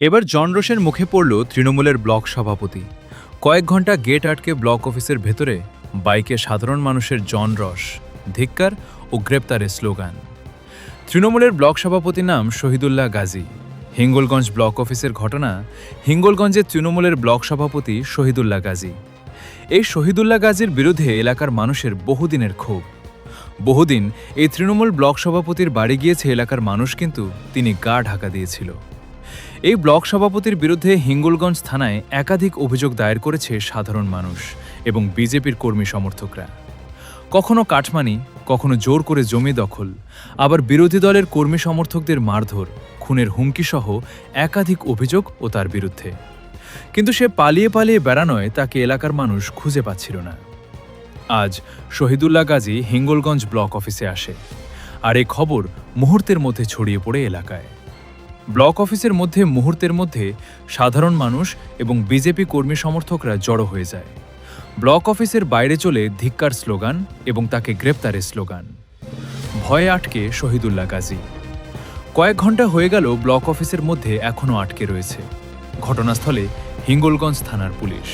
এবার জন রোসের মুখে পড়ল তৃণমূলের ব্লক সভাপতি। কয়েক ঘন্টা গেট আটকে ব্লক অফিসের ভেতরে বাইকে সাধারণ মানুষের জন রস, ধিক্কার ও গ্রেপ্তারের স্লোগান। তৃণমূলের ব্লক সভাপতির নাম শহীদুল্লাহ গাজী। হিঙ্গলগঞ্জ ব্লক অফিসের ঘটনা। হিঙ্গলগঞ্জের তৃণমূলের ব্লক সভাপতি শহীদুল্লাহ গাজী। এই শহীদুল্লাহ গাজীর বিরুদ্ধে এলাকার মানুষের বহুদিনের ক্ষোভ। বহুদিন এই তৃণমূল ব্লক সভাপতির বাড়ি গিয়েছে এলাকার মানুষ, কিন্তু তিনি গা ঢাকা দিয়েছিল। এই ব্লক সভাপতির বিরুদ্ধে হিঙ্গলগঞ্জ থানায় একাধিক অভিযোগ দায়ের করেছে সাধারণ মানুষ এবং বিজেপির কর্মী সমর্থকরা। কখনো কাটমানি, কখনো জোর করে জমি দখল, আবার বিরোধী দলের কর্মী সমর্থকদের মারধর, খুনের হুমকিসহ একাধিক অভিযোগ ও তার বিরুদ্ধে। কিন্তু সে পালিয়ে পালিয়ে বেড়ানোয় তাকে এলাকার মানুষ খুঁজে পাচ্ছিল না। আজ শহীদুল্লাহ গাজী হিঙ্গলগঞ্জ ব্লক অফিসে আসে, আর এই খবর মুহূর্তের মধ্যে ছড়িয়ে পড়ে এলাকায়। ব্লক অফিসের মধ্যে মুহূর্তের মধ্যে সাধারণ মানুষ এবং বিজেপি কর্মী সমর্থকরা জড়ো হয়ে যায়। ব্লক অফিসের বাইরে চলে ধিক্কার স্লোগান এবং তাকে গ্রেপ্তারের স্লোগান। ভয়ে আটকে শহীদুল্লাহ গাজী। কয়েক ঘন্টা হয়ে গেল ব্লক অফিসের মধ্যে এখনও আটকে রয়েছে। ঘটনাস্থলে হিঙ্গলগঞ্জ থানার পুলিশ।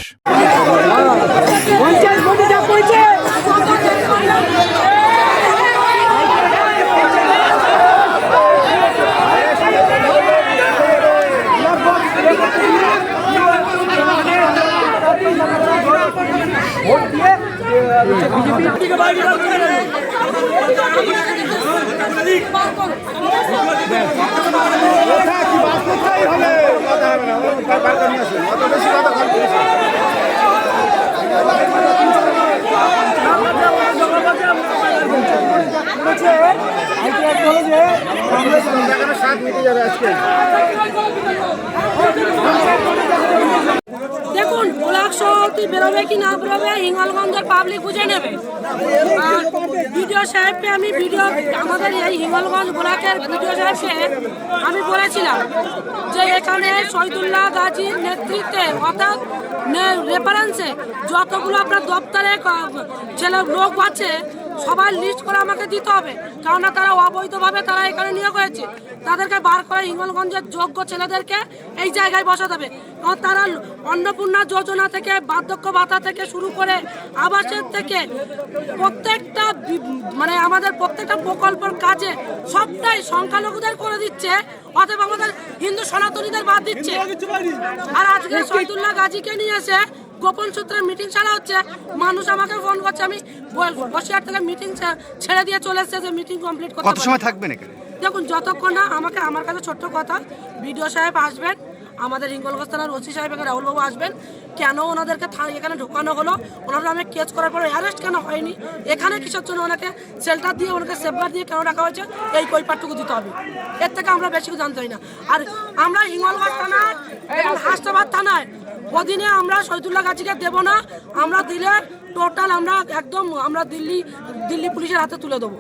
দেখুন, ব্লক সভাপতি বেরোবে কি না বেরোবে হিঙ্গলগঞ্জের পাবলিক বুঝে নেবে। আর বিডিও সাহেবকে আমি আমাদের এই হিঙ্গলগঞ্জ ব্লকের বিডিও সাহেবকে আমি বলেছিলাম যে এখানে শহীদুল্লাহ গাজীর নেতৃত্বে অর্থাৎ রেফারেন্সে যতগুলো আপনার দপ্তরে ছেলে লোক আছে সবার লিস্ট করে আমাকে দিতে হবে, কারণ তারা অবৈধভাবে তারা এখানে নিয়োগ হয়েছে। তাদেরকে বার করে হিঙ্গলগঞ্জের যোগ্য ছেলেদেরকে এই জায়গায় বসাতে হবে। কারণ তারা অন্নপূর্ণা যোজনা থেকে, বার্ধক্য ভাতা থেকে শুরু করে আবাসের থেকে প্রত্যেকটা আমাদের প্রত্যেকটা প্রকল্পের কাজে সবটাই সংখ্যালঘুদের করে দিচ্ছে, অতএব আমাদের হিন্দু সনাতনীদের বাদ দিচ্ছে। আর আজকে শহীদুল্লাহ গাজীকে নিয়ে এসে গোপন সূত্রে মিটিং ছাড়া হচ্ছে। মানুষ আমাকে ফোন করছে, আমি বসিরহাট থেকে মিটিং ছেড়ে দিয়ে চলে এসেছে যে মিটিং কমপ্লিট করতে। কত সময় থাকবেন এখানে? দেখুন, যতক্ষণ না আমার কাছে ছোট্ট কথা, বিডিও সাহেব আসবেন, আমাদের হিঙ্গলগঞ্জ থানার ওসি সাহেব এখানে রাহুলবাবু আসবেন। কেন ওনাদেরকে এখানে ঢোকানো হলো, ওনারা নামে কেস করার পরে অ্যারেস্ট কেন হয়নি, এখানে কিসের জন্য ওনাকে শেল্টার দিয়ে, ওনাকে সেফগার্ড দিয়ে কেন রাখা হয়েছে, এই কৈপাটটুকু দিতে হবে। এর থেকে আমরা বেশি কিছু জানতে পারি না। আর আমরা হিঙ্গলগঞ্জ থানায়, হাসনাবাদ থানায় ওদিনে আমরা শহীদুল্লাহ গাজীকে দেব না। আমরা দিলে টোটাল আমরা দিল্লি পুলিশের হাতে তুলে দেবো।